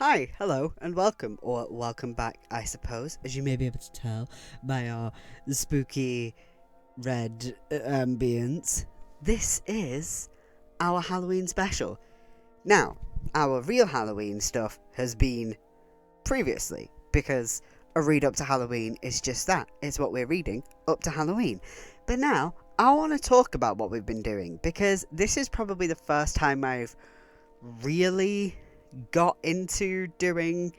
Hi, hello, and welcome, or welcome back, I suppose, as you may be able to tell by our spooky red ambience. This is our Halloween special. Now, our real Halloween stuff has been previously, because a read up to Halloween is just that. It's what we're reading up to Halloween. But now, I want to talk about what we've been doing, because this is probably the first time I've really got into doing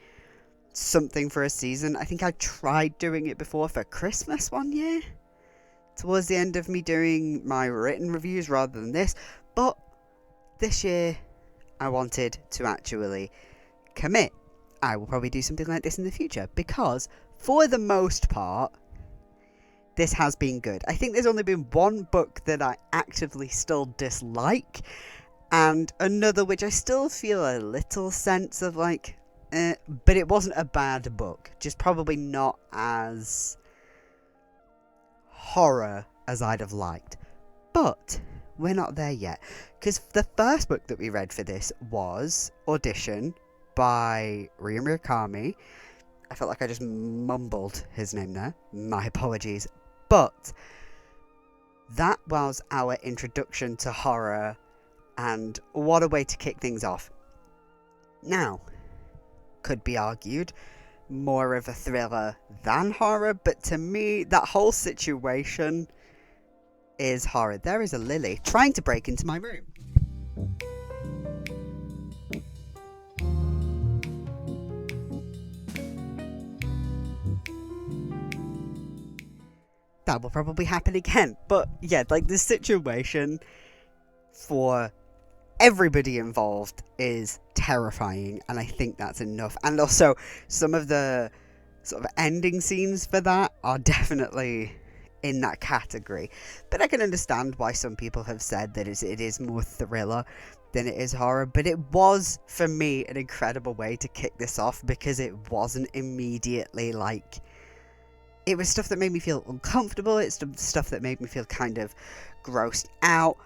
something for a season. I think I tried doing it before for Christmas one year, towards the end of me doing my written reviews rather than this, but this year I wanted to actually commit. I will probably do something like this in the future, because for the most part, this has been good. I think there's only been one book that I actively still dislike, and another which I still feel a little sense of but it wasn't a bad book, just probably not as horror as I'd have liked. But we're not there yet, because the first book that we read for this was Audition by Ryo Murakami. I felt like I just mumbled his name there, my apologies, but that was our introduction to horror. And what a way to kick things off. Now, could be argued, more of a thriller than horror, but to me, that whole situation is horror. There is a lily trying to break into my room. That will probably happen again. But yeah, this situation for everybody involved is terrifying, and I think that's enough. And also, some of the sort of ending scenes for that are definitely in that category. But I can understand why some people have said that it is more thriller than it is horror. But it was, for me, an incredible way to kick this off, because it wasn't immediately it was stuff that made me feel uncomfortable. It's stuff that made me feel kind of grossed out.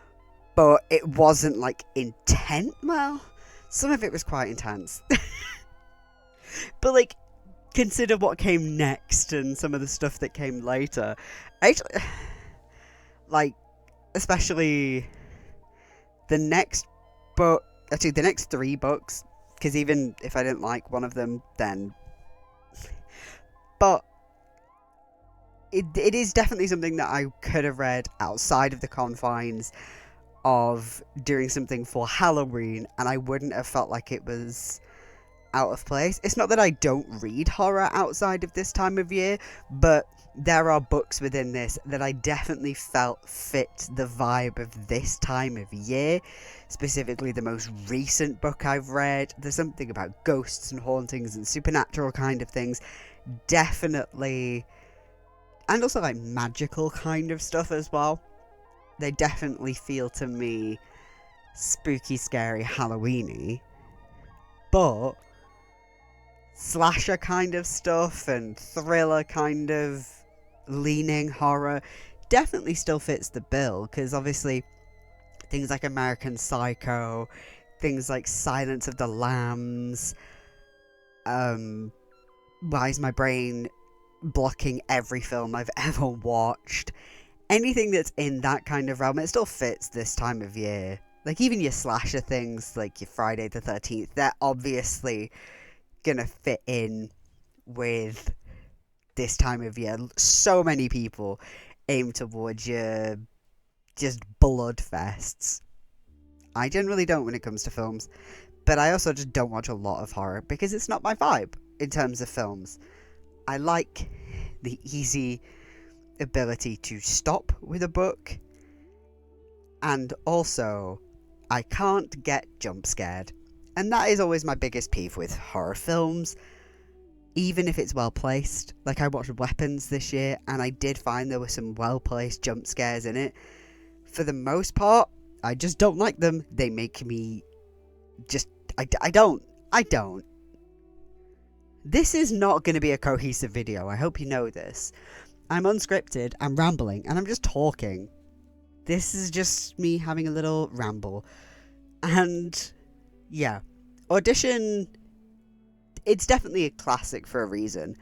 But it wasn't intense. Well, some of it was quite intense. But consider what came next and some of the stuff that came later. Actually, especially the next book. Actually, the next three books. Because even if I didn't like one of them, then. But it is definitely something that I could have read outside of the confines of doing something for Halloween, and I wouldn't have felt like it was out of place. It's not that I don't read horror outside of this time of year, but there are books within this that I definitely felt fit the vibe of this time of year. Specifically, the most recent book I've read, there's something about ghosts and hauntings and supernatural kind of things, definitely, and also magical kind of stuff as well. They definitely feel to me spooky, scary, Halloween-y, but slasher kind of stuff and thriller kind of leaning horror definitely still fits the bill, because obviously things like American Psycho, things like Silence of the Lambs, why is my brain blocking every film I've ever watched? Anything that's in that kind of realm, it still fits this time of year. Even your slasher things, like your Friday the 13th, they're obviously gonna fit in with this time of year. So many people aim towards your just blood fests. I generally don't when it comes to films, but I also just don't watch a lot of horror, because it's not my vibe in terms of films. I like the easy ability to stop with a book, and also I can't get jump scared, and that is always my biggest peeve with horror films, even if it's well placed. I watched Weapons this year, and I did find there were some well placed jump scares in it. For the most part, I just don't like them. They make me just I don't. This is not going to be a cohesive video, I hope you know this. I'm unscripted, I'm rambling, and I'm just talking. This is just me having a little ramble. And yeah, Audition it's definitely a classic for a reason.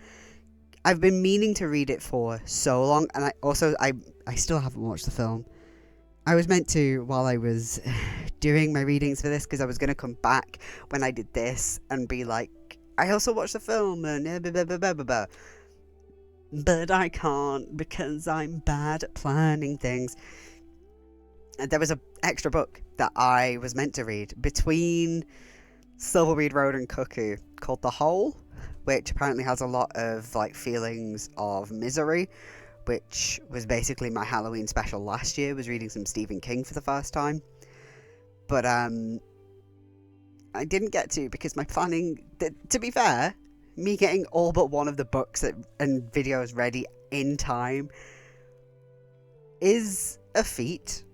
I've been meaning to read it for so long, and I still haven't watched the film. I was meant to while I was doing my readings for this, because I was going to come back when I did this and be like, I also watched the film and blah, blah, blah, blah, blah, blah. But I can't because I'm bad at planning things. And there was an extra book that I was meant to read between Silverweed Road and Cuckoo called The Hole, which apparently has a lot of like feelings of misery, which was basically my Halloween special last year, was reading some Stephen King for the first time. But I didn't get to because my planning, to be fair, me getting all but one of the books and videos ready in time is a feat.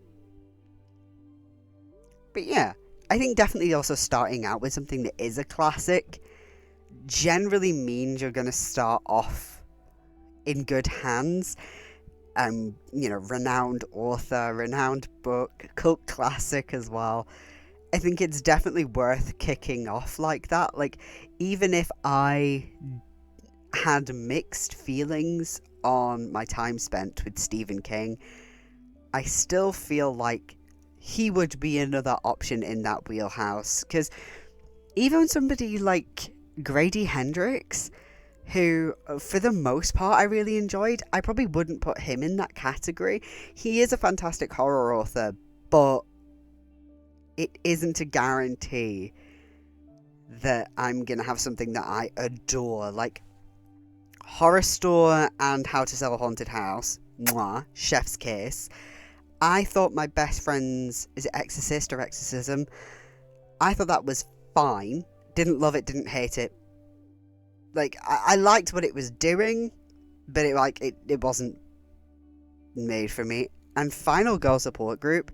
But yeah, I think definitely also starting out with something that is a classic generally means you're going to start off in good hands. Renowned author, renowned book, cult classic as well. I think it's definitely worth kicking off like that. Like, even if I had mixed feelings on my time spent with Stephen King, I still feel like he would be another option in that wheelhouse. Because even somebody like Grady Hendrix, who for the most part I really enjoyed, I probably wouldn't put him in that category. He is a fantastic horror author, but it isn't a guarantee that I'm going to have something that I adore. Like, Horror Store and How to Sell a Haunted House, mwah, chef's kiss. I thought my best friend's, is it Exorcist or Exorcism? I thought that was fine. Didn't love it, didn't hate it. Like, I liked what it was doing, but it wasn't made for me. And Final Girl Support Group,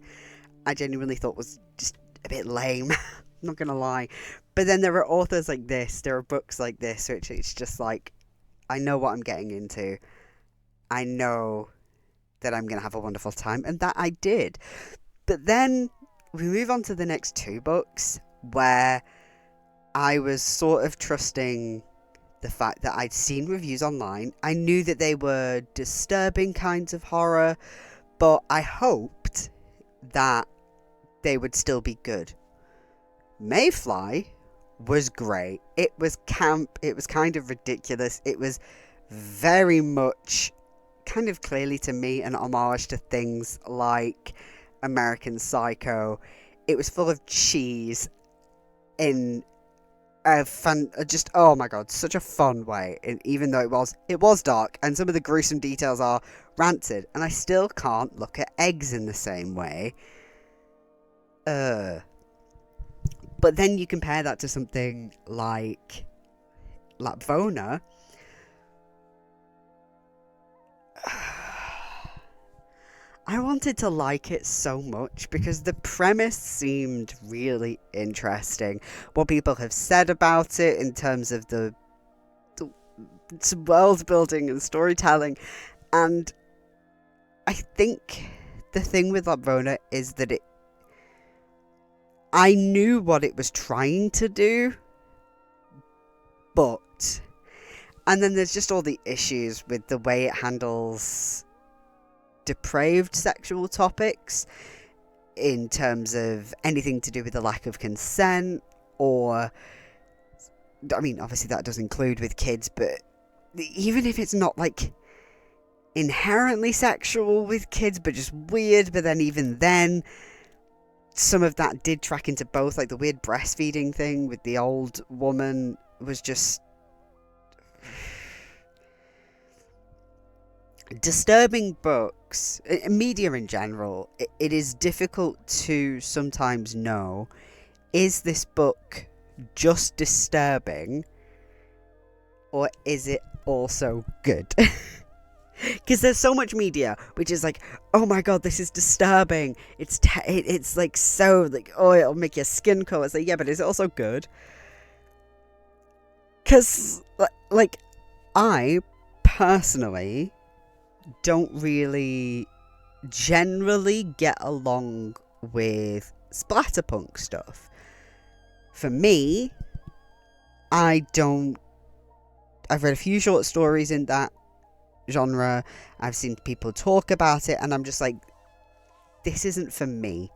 I genuinely thought was just a bit lame. I'm not gonna lie. But then there are authors like this, there are books like this, which it's just like, I know what I'm getting into. I know that I'm gonna have a wonderful time, and that I did. But then we move on to the next two books, where I was sort of trusting the fact that I'd seen reviews online. I knew that they were disturbing kinds of horror, but I hoped that they would still be good. Mayfly was great. It was camp, it was kind of ridiculous, it was very much, kind of clearly to me, an homage to things like American Psycho. It was full of cheese in a fun, just, oh my god, such a fun way. And even though it was dark, and some of the gruesome details are rancid, and I still can't look at eggs in the same way. But then you compare that to something like Lapvona. I wanted to like it so much because the premise seemed really interesting. What people have said about it in terms of the world building and storytelling. And I think the thing with Lapvona is that I knew what it was trying to do, but... And then there's just all the issues with the way it handles depraved sexual topics in terms of anything to do with the lack of consent, or... I mean, obviously that does include with kids, but even if it's not, like, inherently sexual with kids, but just weird, but then even then... Some of that did track into both, like the weird breastfeeding thing with the old woman was just disturbing books. Media in general, it is difficult to sometimes know, is this book just disturbing or is it also good? Because there's so much media which is like, oh my god, this is disturbing, it's like so like, oh, it'll make your skin crawl. It's like, yeah, but is it also good? Because like, I personally don't really generally get along with splatterpunk stuff. For me, I've read a few short stories in that genre. I've seen people talk about it, and I'm just like, this isn't for me.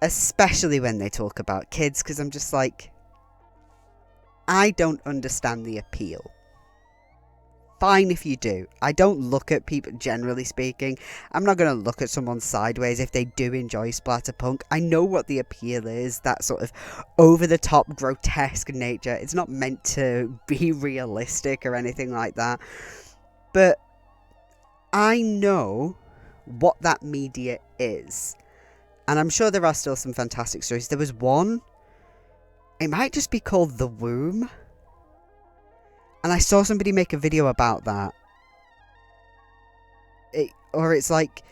Especially when they talk about kids, because I'm just like, I don't understand the appeal. Fine if you do. I don't look at people, generally speaking. I'm not going to look at someone sideways if they do enjoy splatterpunk. I know what the appeal is, that sort of over-the-top, grotesque nature. It's not meant to be realistic or anything like that. But I know what that media is. And I'm sure there are still some fantastic stories. There was one, it might just be called The Womb. And I saw somebody make a video about that. It's like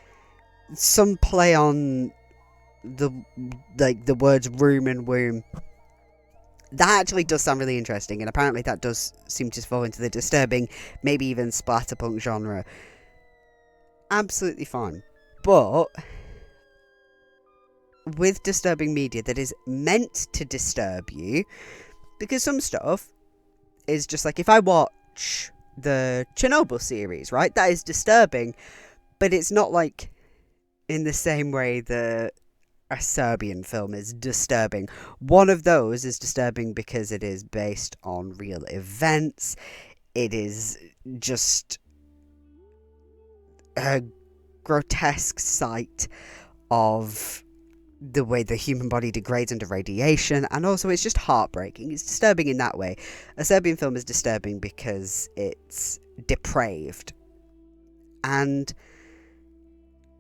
some play on the words room and womb. That actually does sound really interesting, and apparently that does seem to fall into the disturbing, maybe even splatterpunk genre. Absolutely fine. But with disturbing media that is meant to disturb you, because some stuff is just like, if I watch the Chernobyl series, right, that is disturbing, but it's not like in the same way that a Serbian film is disturbing. One of those is disturbing because it is based on real events. It is just a grotesque sight of the way the human body degrades under radiation, and also it's just heartbreaking. It's disturbing in that way. A Serbian film is disturbing because it's depraved. And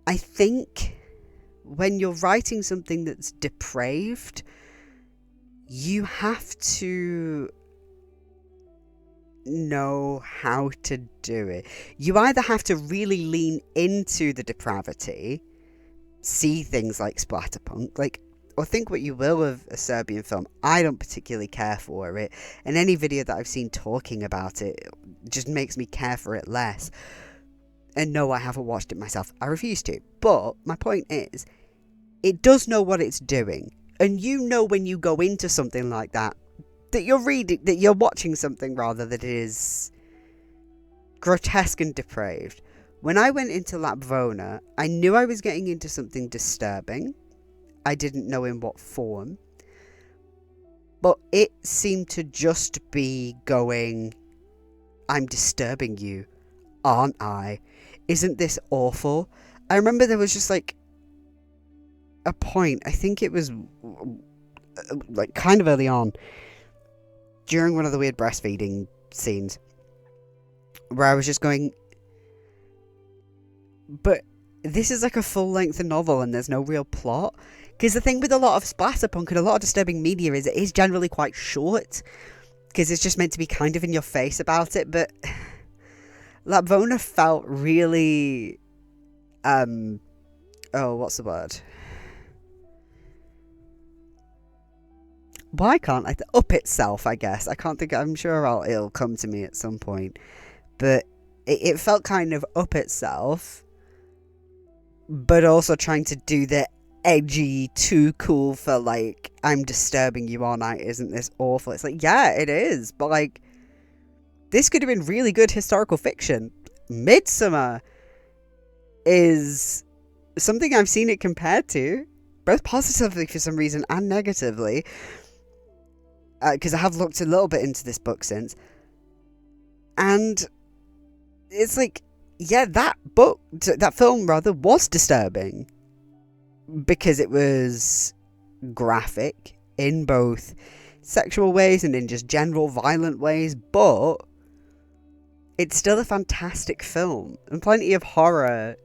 I think when you're writing something that's depraved, you have to know how to do it. You either have to really lean into the depravity, see things like splatterpunk, or think what you will of a Serbian film. I don't particularly care for it, and any video that I've seen talking about it just makes me care for it less. And no, I haven't watched it myself. I refuse to. But my point is, it does know what it's doing, and you know when you go into something like that you're watching something rather that is grotesque and depraved. When I went into Lapvona, I knew I was getting into something disturbing. I didn't know in what form. But it seemed to just be going, I'm disturbing you, aren't I? Isn't this awful? I remember there was just like a point, I think it was like kind of early on, during one of the weird breastfeeding scenes, where I was just going, but this is like a full-length novel and there's no real plot. Because the thing with a lot of splatterpunk and a lot of disturbing media is it is generally quite short, because it's just meant to be kind of in your face about it. But Lapvona felt really what's the word? Why can't I up itself, I guess. I can't think. I'm sure it'll come to me at some point. But it felt kind of up itself, but also trying to do the edgy, too cool for, like, I'm disturbing you all night, isn't this awful? It's like, yeah, it is, but, like, this could have been really good historical fiction. Midsummer is something I've seen it compared to, both positively for some reason and negatively, because I have looked a little bit into this book since, and it's like, yeah, that film was disturbing, because it was graphic in both sexual ways and in just general violent ways, but it's still a fantastic film, and plenty of horror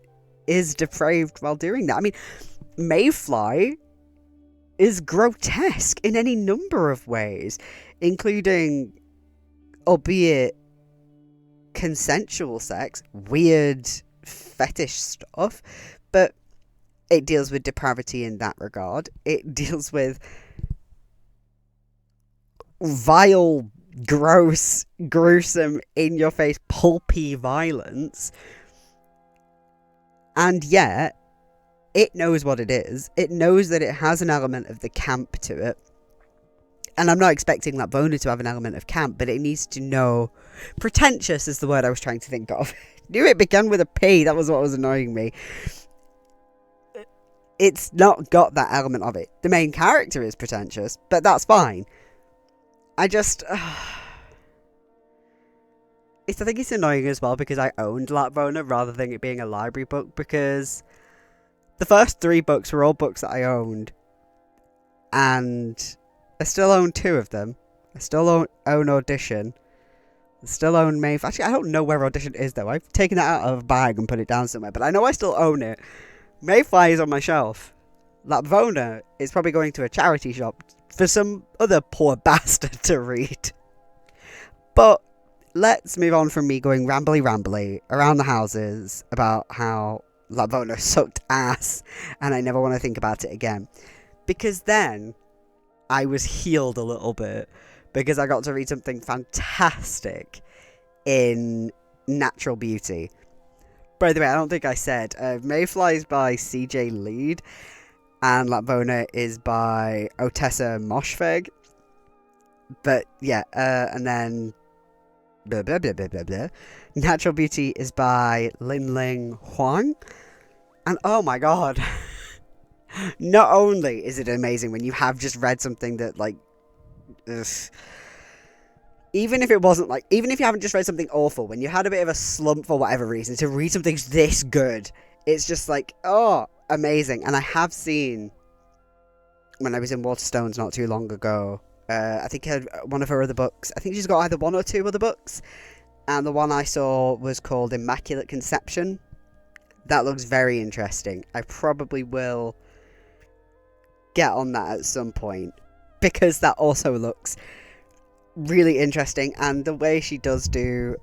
is depraved while doing that. I mean, Mayfly is grotesque in any number of ways, including, albeit consensual sex, weird fetish stuff, but it deals with depravity in that regard. It deals with vile, gross, gruesome, in-your-face, pulpy violence, and yet it knows what it is. It knows that it has an element of the camp to it, And I'm not expecting that Bona to have an element of camp, but it needs to know... Pretentious is the word I was trying to think of. Knew it began with a P, that was what was annoying me. It's not got that element of it. The main character is pretentious, but that's fine. I just... I think it's annoying as well because I owned Lapvona rather than it being a library book, because the first 3 books were all books that I owned, and I still own 2 of them. I still own Audition. I still own Mayfly. Actually, I don't know where Audition is though. I've taken it out of a bag and put it down somewhere, but I know I still own it. Mayfly is on my shelf. Lapvona is probably going to a charity shop for some other poor bastard to read. But let's move on from me going rambly around the houses about how Lapvona sucked ass and I never want to think about it again. Because then I was healed a little bit because I got to read something fantastic in Natural Beauty. By the way, I don't think I said, Mayfly is by CJ Lead and Lapvona is by Otessa Moshfegh. But yeah, and then blah, blah, blah, blah, blah, blah. Natural Beauty is by Lin Ling Huang. And oh my god, not only is it amazing when you have just read something that, like, ugh, even if it wasn't, like, even if you haven't just read something awful, when you had a bit of a slump for whatever reason, to read something this good, it's just like, oh, amazing. And I have seen, when I was in Waterstones not too long ago, I think one of her other books, I think she's got either 1 or 2 other books, and the one I saw was called Immaculate Conception. That looks very interesting. I probably will get on that at some point, because that also looks really interesting, and the way she does do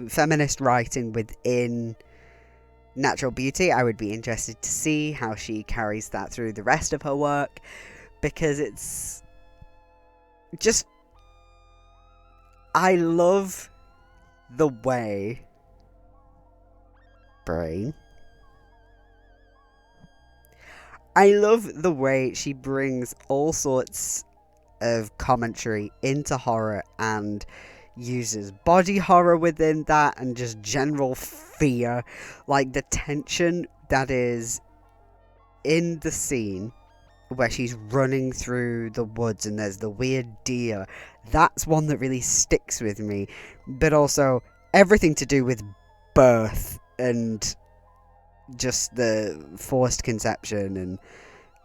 feminist writing within Natural Beauty, I would be interested to see how she carries that through the rest of her work, because it's just, I love the way I love the way she brings all sorts of commentary into horror and uses body horror within that and just general fear. Like the tension that is in the scene where she's running through the woods and there's the weird deer. That's one that really sticks with me. But also everything to do with birth and just the forced conception, and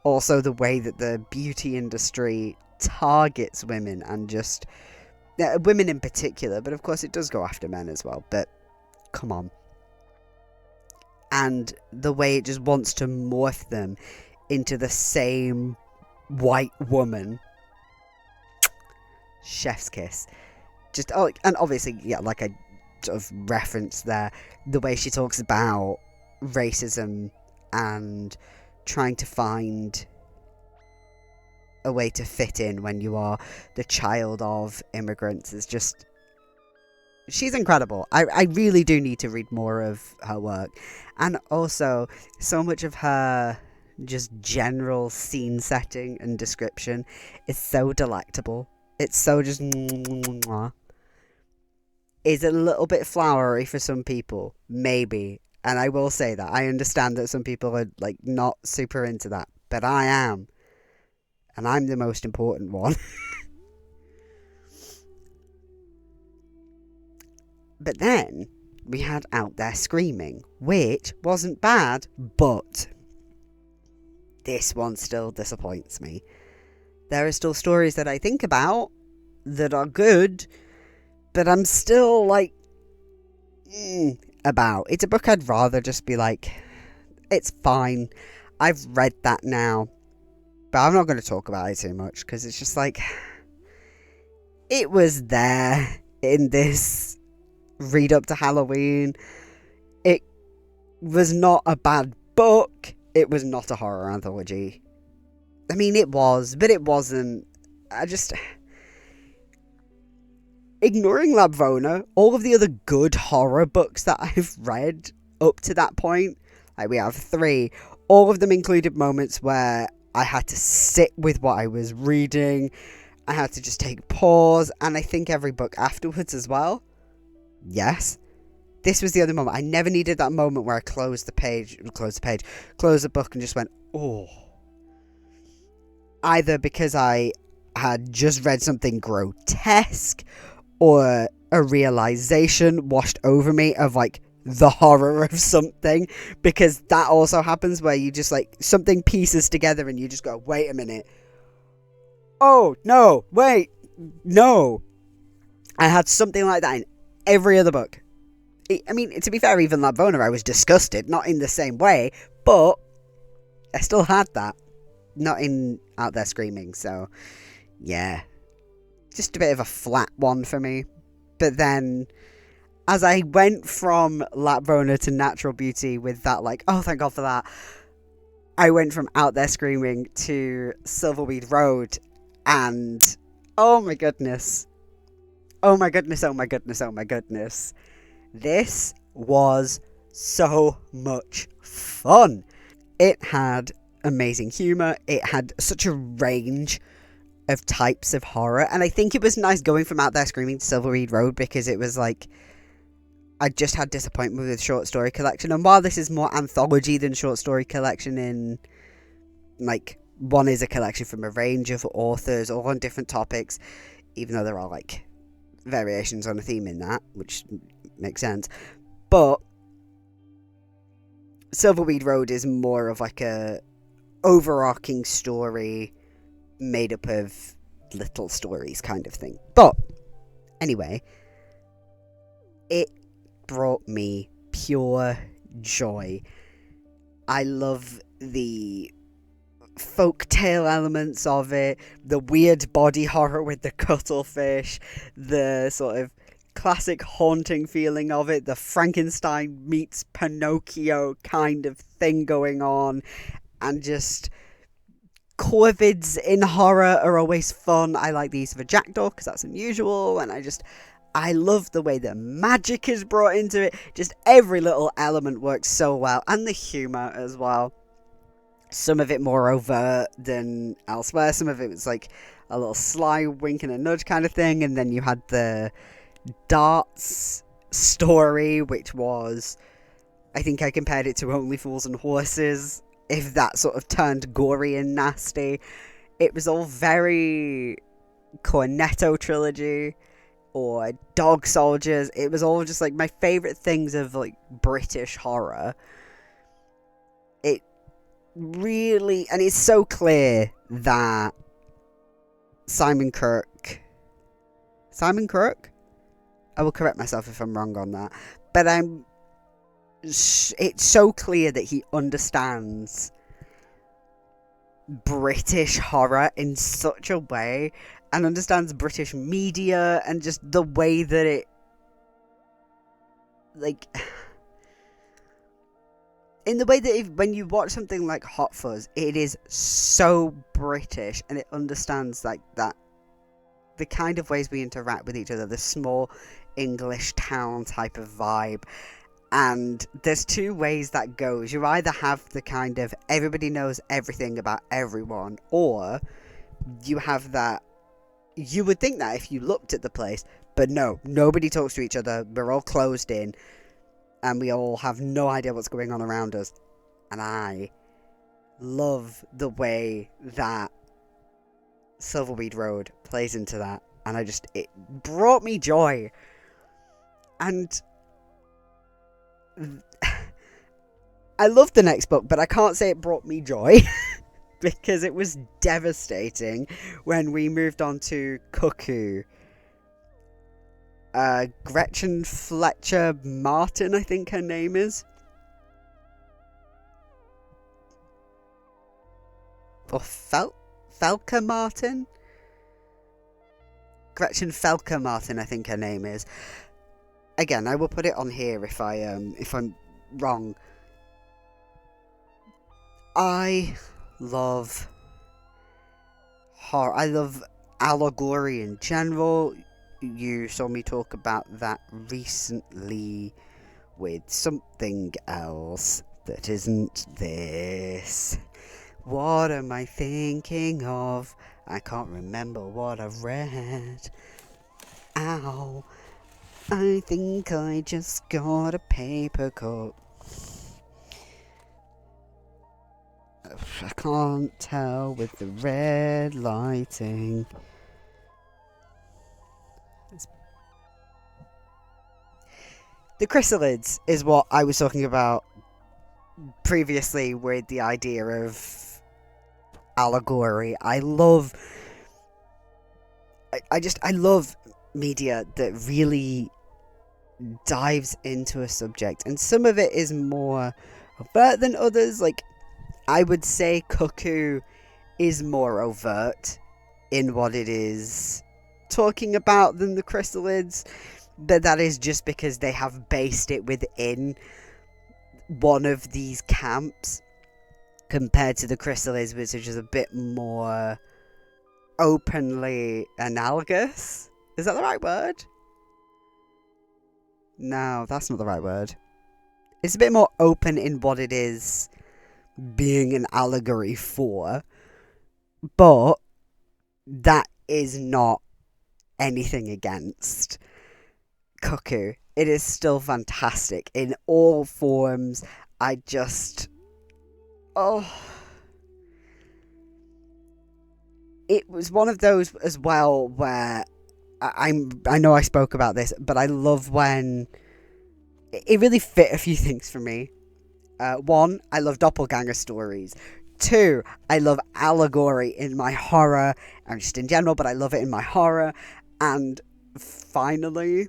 also the way that the beauty industry targets women, and just women in particular, but of course it does go after men as well, but come on. And the way it just wants to morph them into the same white woman. Chef's kiss. Just, oh, and obviously, yeah, like I sort of referenced there, the way she talks about racism and trying to find a way to fit in when you are the child of immigrants is just, she's incredible. I really do need to read more of her work. And also, so much of her just general scene setting and description is so delectable. It's so just is a little bit flowery for some people, maybe. And I will say that. I understand that some people are, like, not super into that. But I am. And I'm the most important one. But then, we had Out There Screaming, which wasn't bad, but this one still disappoints me. There are still stories that I think about that are good, but I'm still, like, about. It's a book I'd rather just be like, it's fine, I've read that now, but I'm not going to talk about it too much, because it's just like, it was there in this read up to Halloween. It was not a bad book. It was not a horror anthology. I mean, it was, but it wasn't. I just, ignoring Lapvona, all of the other good horror books that I've read up to that point, like we have 3, all of them included moments where I had to sit with what I was reading I had to just take pause, and I think every book afterwards as well. Yes. This was the other moment. I never needed that moment where I closed the book and just went, oh. Either because I had just read something grotesque, or a realization washed over me of like the horror of something, because that also happens where you just like something pieces together and you just go, wait a minute, oh no, wait, no. I had something like that in every other book. I mean, to be fair, even Lapvona, I was disgusted, not in the same way, but I still had that, not in Out There Screaming. So yeah, just a bit of a flat one for me. But then, as I went from Lapvona to Natural Beauty with that, like, oh, thank God for that, I went from Out There Screaming to Silverweed Road, and oh my goodness. Oh my goodness, oh my goodness, oh my goodness. This was so much fun. It had amazing humour. It had such a range of types of horror, and I think it was nice going from Out There Screaming to Silverweed Road, because it was like I just had disappointment with short story collection. And while this is more anthology than short story collection, in like one is a collection from a range of authors all on different topics, even though there are like variations on a theme in that, which makes sense, but Silverweed Road is more of like a overarching story made up of little stories kind of thing. But anyway, it brought me pure joy. I love the folktale elements of it, the weird body horror with the cuttlefish, the sort of classic haunting feeling of it, the Frankenstein meets Pinocchio kind of thing going on, and just corvids in horror are always fun. I like the use of a jackdaw because that's unusual, and I love the way that magic is brought into it. Just every little element works so well, and the humour as well. Some of it more overt than elsewhere. Some of it was like a little sly wink and a nudge kind of thing, and then you had the darts story, which was, I think I compared it to Only Fools and Horses, if that sort of turned gory and nasty. It was all very Cornetto trilogy or Dog Soldiers. It was all just like my favourite things of like British horror. It really, and it's so clear that Simon Kirk, I will correct myself if I'm wrong on that, but it's so clear that he understands British horror in such a way, and understands British media, and just the way that it, like, in the way that when you watch something like Hot Fuzz, it is so British, and it understands like that, the kind of ways we interact with each other, the small English town type of vibe. And there's two ways that goes. You either have the kind of everybody knows everything about everyone, or you have that, you would think that if you looked at the place, but no, nobody talks to each other, we're all closed in, and we all have no idea what's going on around us. And I love the way that Silverweed Road plays into that, and it brought me joy. And I loved the next book, but I can't say it brought me joy because it was devastating when we moved on to Cuckoo. Gretchen Fletcher Martin, I think her name is. Or Felker Martin? Gretchen Felker Martin, I think her name is. Again, I will put it on here if I'm wrong. I love horror. I love allegory in general. You saw me talk about that recently with something else that isn't this. What am I thinking of? I can't remember what I've read. Ow. I think I just got a paper cut. I can't tell with the red lighting. The chrysalids is what I was talking about previously with the idea of allegory. I love media that really dives into a subject, and some of it is more overt than others. Like, I would say Cuckoo is more overt in what it is talking about than the chrysalids, but that is just because they have based it within one of these camps compared to the chrysalids, which is just a bit more openly analogous. Is that the right word? No, that's not the right word. It's a bit more open in what it is being an allegory for, but that is not anything against Cuckoo. It is still fantastic in all forms. I just... Oh... It was one of those as well where I know I spoke about this, but I love when it really fit a few things for me. One, I love doppelganger stories. Two, I love allegory in my horror, and just in general, but I love it in my horror. And finally,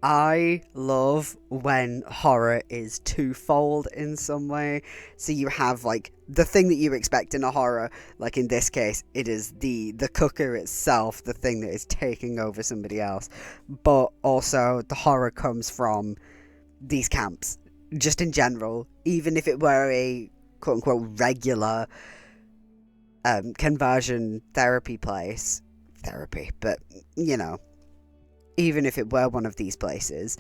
I love when horror is twofold in some way. So you have, like, the thing that you expect in a horror, like in this case, it is the cuckoo itself, the thing that is taking over somebody else. But also, the horror comes from these camps, just in general. Even if it were a quote-unquote regular conversion therapy place. Therapy, but, you know. Even if it were one of these places,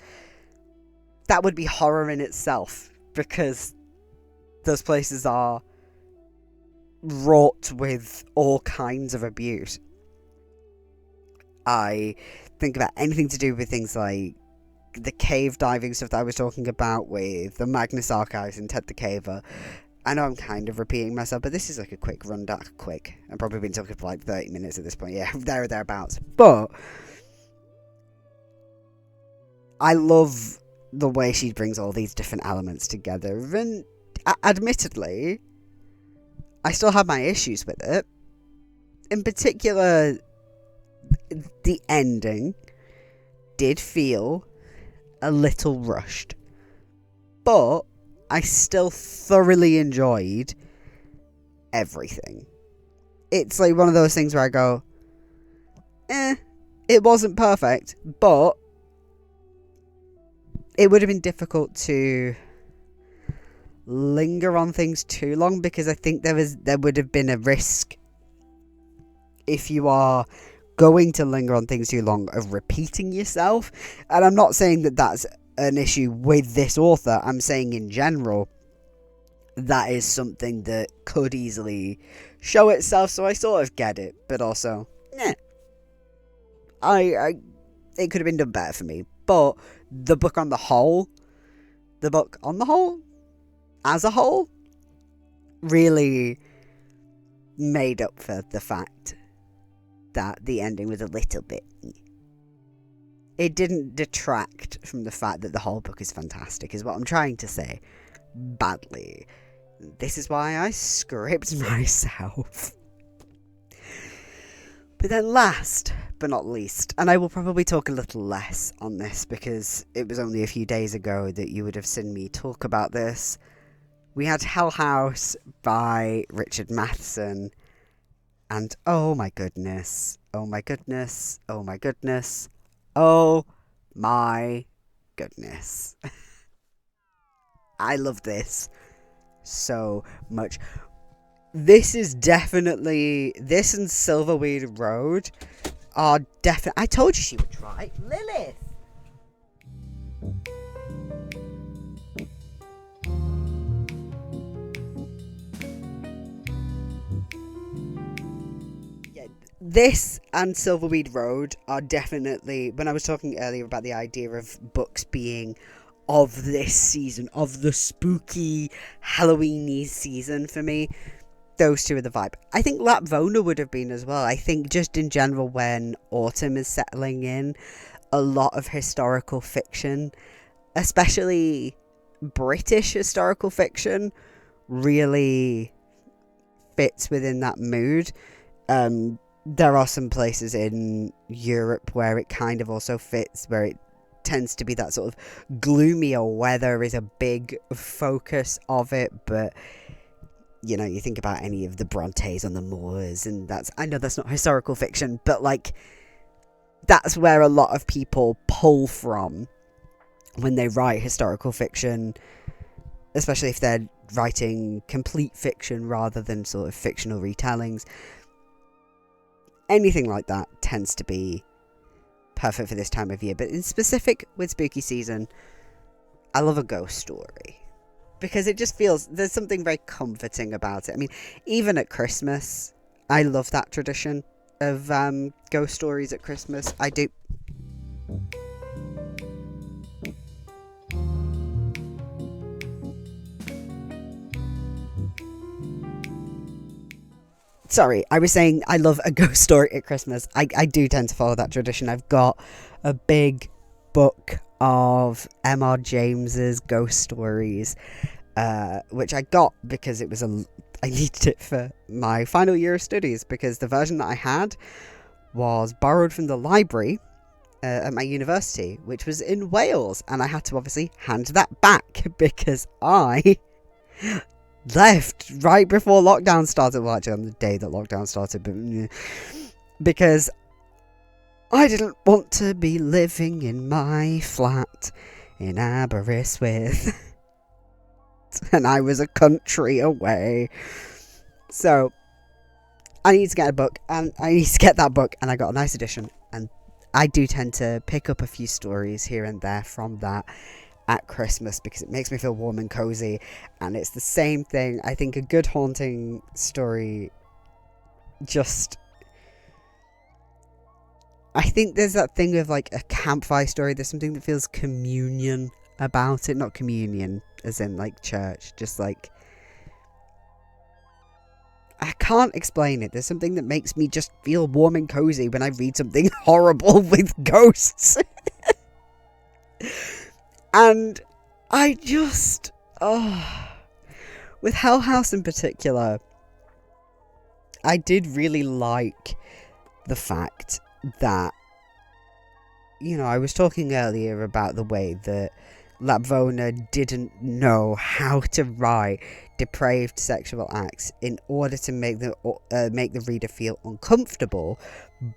that would be horror in itself, because those places are wrought with all kinds of abuse. I think about anything to do with things like the cave diving stuff that I was talking about with the Magnus Archives and Ted the Caver. I know I'm kind of repeating myself, but this is like a quick rundown. I've probably been talking for like 30 minutes at this point. Yeah, there or thereabouts. But I love the way she brings all these different elements together, and admittedly, I still have my issues with it. In particular, the ending did feel a little rushed, but I still thoroughly enjoyed everything. It's like one of those things where I go, it wasn't perfect, but it would have been difficult to linger on things too long, because I think there would have been a risk, if you are going to linger on things too long, of repeating yourself. And I'm not saying that that's an issue with this author. I'm saying in general, that is something that could easily show itself. So I sort of get it, but also, it could have been done better for me. But the book as a whole, really made up for the fact that the ending was a little bit... It didn't detract from the fact that the whole book is fantastic, is what I'm trying to say. Badly. This is why I script myself. But then last but not least, and I will probably talk a little less on this because it was only a few days ago that you would have seen me talk about this, we had Hell House by Richard Matheson, and oh my goodness, oh my goodness, oh my goodness, oh my goodness. I love this so much. This is definitely... This and Silverweed Road are definitely... I told you she would try. Lilith! this and Silverweed Road are definitely, when I was talking earlier about the idea of books being of this season, of the spooky Halloweeny season for me, those two are the vibe. I think Lapvona would have been as well. I think just in general, when autumn is settling in, a lot of historical fiction, especially British historical fiction, really fits within that mood. There are some places in Europe where it kind of also fits, where it tends to be that sort of gloomier weather is a big focus of it, but you know, you think about any of the Brontes on the moors, and I know that's not historical fiction, but like, that's where a lot of people pull from when they write historical fiction, especially if they're writing complete fiction rather than sort of fictional retellings. Anything like that tends to be perfect for this time of year. But in specific with spooky season, I love a ghost story, because it just feels, there's something very comforting about it. I mean, even at Christmas, I love that tradition of ghost stories at Christmas. I do. Sorry, I was saying I love a ghost story at Christmas. I do tend to follow that tradition. I've got a big book of M.R. James's ghost stories, which I got because it was I needed it for my final year of studies, because the version that I had was borrowed from the library at my university, which was in Wales, and I had to obviously hand that back because I left right before lockdown started. Well, actually on the day that lockdown started, but because I didn't want to be living in my flat in Aberystwyth and I was a country away. So I need to get a book, and I need to get that book, and I got a nice edition, and I do tend to pick up a few stories here and there from that at Christmas, because it makes me feel warm and cozy. And it's the same thing. I think a good haunting story, I think there's that thing of like a campfire story. There's something that feels communion about it. Not communion as in like church, just like, I can't explain it. There's something that makes me just feel warm and cozy when I read something horrible with ghosts. And I just, with Hell House in particular, I did really like the fact that, you know, I was talking earlier about the way that Lapvona didn't know how to write depraved sexual acts in order to make the reader feel uncomfortable,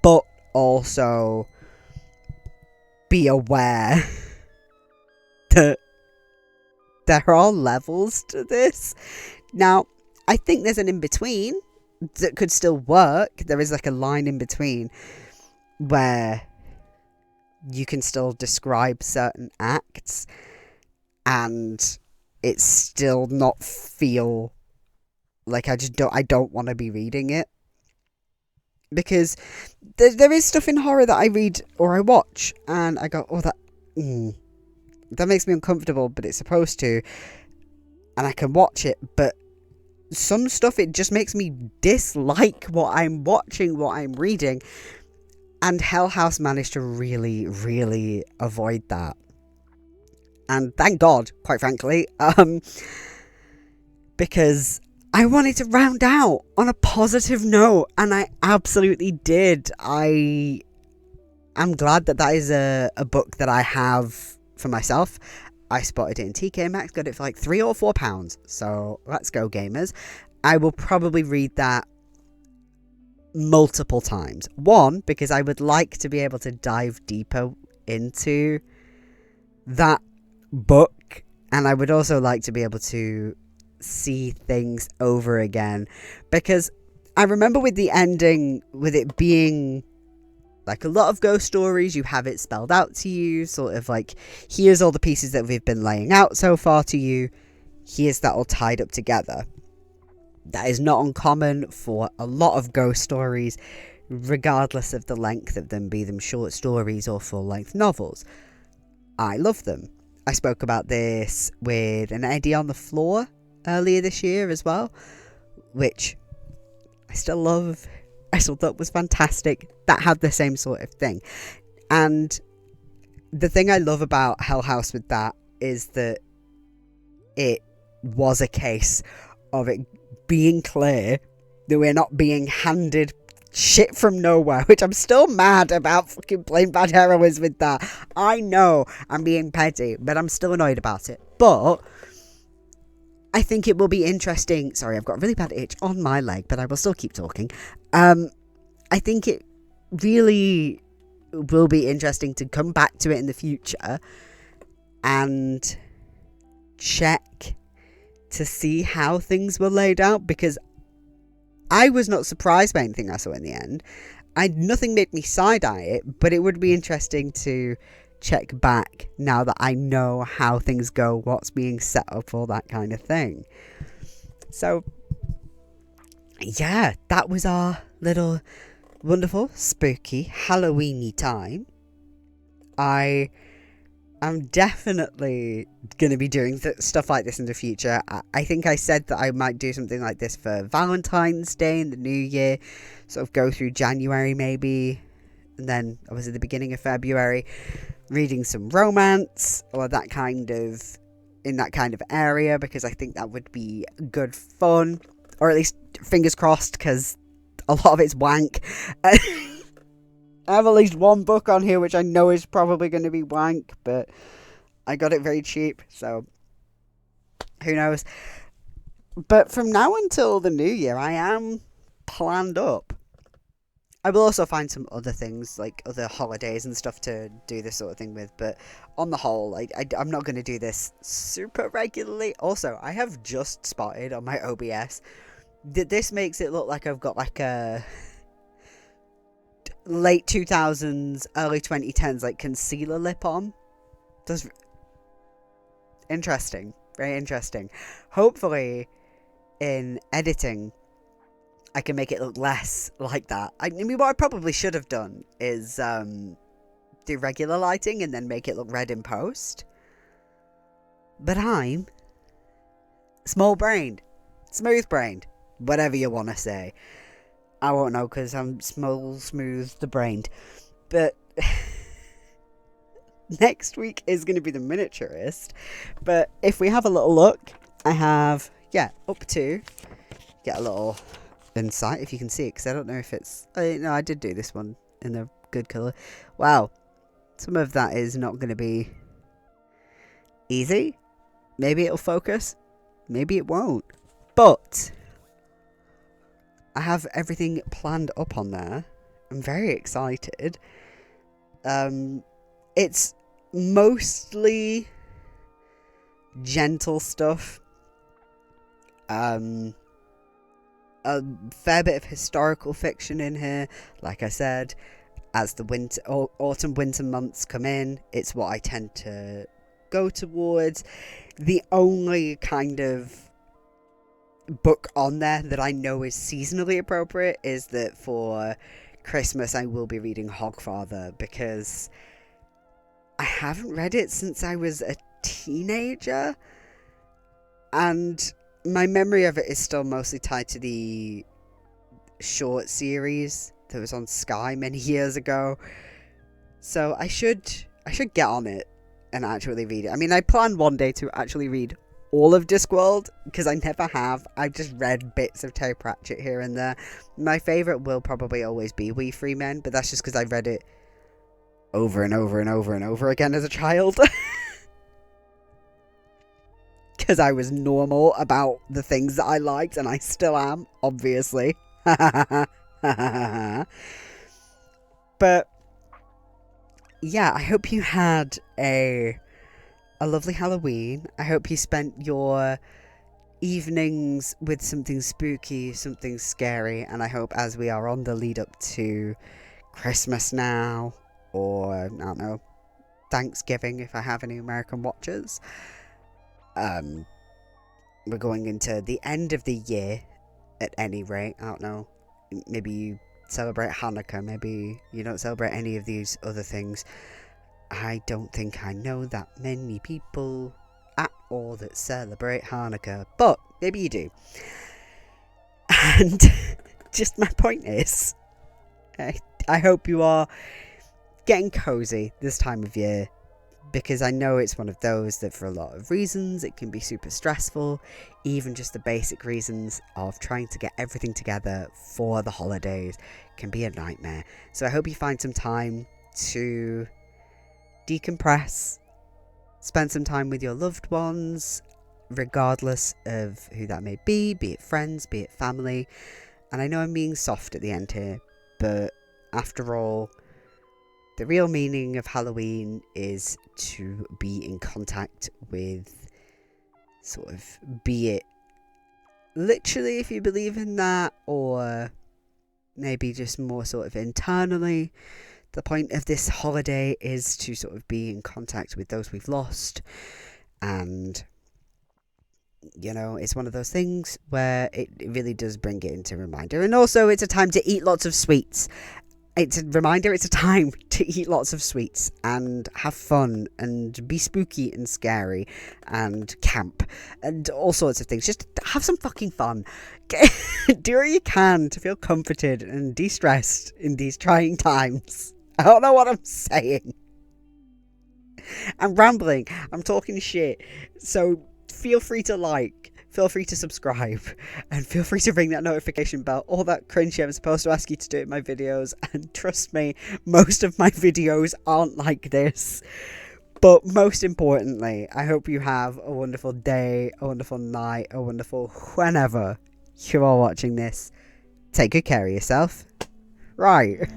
but also be aware that there are levels to this. Now, I think there's an in-between that could still work. There is like a line in between where you can still describe certain acts and it still not feel like I don't want to be reading it. Because there is stuff in horror that I read or I watch and I go, oh, that makes me uncomfortable, but it's supposed to, and I can watch it. But some stuff, it just makes me dislike what I'm watching, what I'm reading, and Hell House managed to really, really avoid that. And thank God, quite frankly, because I wanted to round out on a positive note, and I absolutely did. I'm glad that is a book that I have for myself. I spotted it in TK Maxx, got it for like £3 or £4, so let's go, gamers. I will probably read that multiple times. One, because I would like to be able to dive deeper into that book, and I would also like to be able to see things over again, because I remember with the ending, with it being like a lot of ghost stories, you have it spelled out to you, sort of like, here's all the pieces that we've been laying out so far to you, here's that all tied up together. That is not uncommon for a lot of ghost stories. regardless of the length of them, be them short stories or full-length novels. I love them. I spoke about this with an Eddie on the Floor earlier this year as well, which I still love. I still thought was fantastic. That had the same sort of thing. And the thing I love about Hell House with that is that it was a case of it being clear that we're not being handed shit from nowhere, which I'm still mad about fucking plain bad heroines with that. I know I'm being petty, but I'm still annoyed about it. But I think it will be interesting. Sorry, I've got a really bad itch on my leg, but I will still keep talking. I think it really will be interesting to come back to it in the future and check to see how things were laid out, because I was not surprised by anything I saw in the end. Nothing made me side-eye it, but it would be interesting to check back now that I know how things go, what's being set up, all that kind of thing. So, yeah, that was our little wonderful, spooky, Halloween-y time. I'm definitely going to be doing stuff like this in the future. I think I said that I might do something like this for Valentine's Day in the new year. Sort of go through January maybe. And then obviously the beginning of February. Reading some romance or in that kind of area. Because I think that would be good fun. Or at least fingers crossed, because a lot of it's wank. I have at least one book on here which I know is probably going to be wank, but I got it very cheap, so who knows. But from now until the new year, I am planned up. I will also find some other things, like other holidays and stuff to do this sort of thing with, but on the whole, I'm not going to do this super regularly. Also, I have just spotted on my OBS that this makes it look like I've got like a late 2000s, early 2010s, like concealer lip on. That's interesting. Very interesting. Hopefully, in editing, I can make it look less like that. I mean, what I probably should have done is do regular lighting and then make it look red in post. But I'm small-brained, smooth-brained, whatever you want to say. I won't know because I'm smooth the brained. But next week is going to be the miniaturist. But if we have a little look, I have, up to, get a little insight if you can see it, because I don't know if it's, no, I did do this one in a good colour. Wow, some of that is not going to be easy. Maybe it'll focus, maybe it won't. But I have everything planned up on there. I'm very excited. It's mostly gentle stuff. A fair bit of historical fiction in here. Like I said, as the autumn winter months come in, it's what I tend to go towards. The only kind of book on there that I know is seasonally appropriate is that for Christmas I will be reading Hogfather, because I haven't read it since I was a teenager, and my memory of it is still mostly tied to the short series that was on Sky many years ago. So I should get on it and actually read it. I mean, I plan one day to actually read all of Discworld, because I never have. I've just read bits of Terry Pratchett here and there. My favourite will probably always be We Free Men, but that's just because I read it over and over and over and over again as a child. Because I was normal about the things that I liked, and I still am, obviously. But yeah, I hope you had a lovely Halloween. I hope you spent your evenings with something spooky, something scary, and I hope as we are on the lead up to Christmas now, or I don't know, Thanksgiving if I have any American watchers, we're going into the end of the year at any rate. I don't know, maybe you celebrate Hanukkah, maybe you don't celebrate any of these other things. I don't think I know that many people at all that celebrate Hanukkah, but maybe you do. And just my point is, I hope you are getting cozy this time of year, because I know it's one of those that for a lot of reasons it can be super stressful. Even just the basic reasons of trying to get everything together for the holidays can be a nightmare. So I hope you find some time to decompress, spend some time with your loved ones, regardless of who that may be it friends, be it family. And I know I'm being soft at the end here, but after all, the real meaning of Halloween is to be in contact with, sort of, be it literally if you believe in that, or maybe just more sort of internally. The point of this holiday is to sort of be in contact with those we've lost. And, you know, it's one of those things where it really does bring it into reminder. And also it's a time to eat lots of sweets. It's a reminder, it's a time to eat lots of sweets and have fun and be spooky and scary and camp and all sorts of things. Just have some fucking fun. Do what you can to feel comforted and de-stressed in these trying times. I don't know what I'm saying. I'm rambling. I'm talking shit. So feel free to like, feel free to subscribe, and feel free to ring that notification bell. All that cringe I'm supposed to ask you to do in my videos. And trust me, most of my videos aren't like this. But most importantly, I hope you have a wonderful day, a wonderful night, a wonderful whenever you are watching this. Take good care of yourself. Right.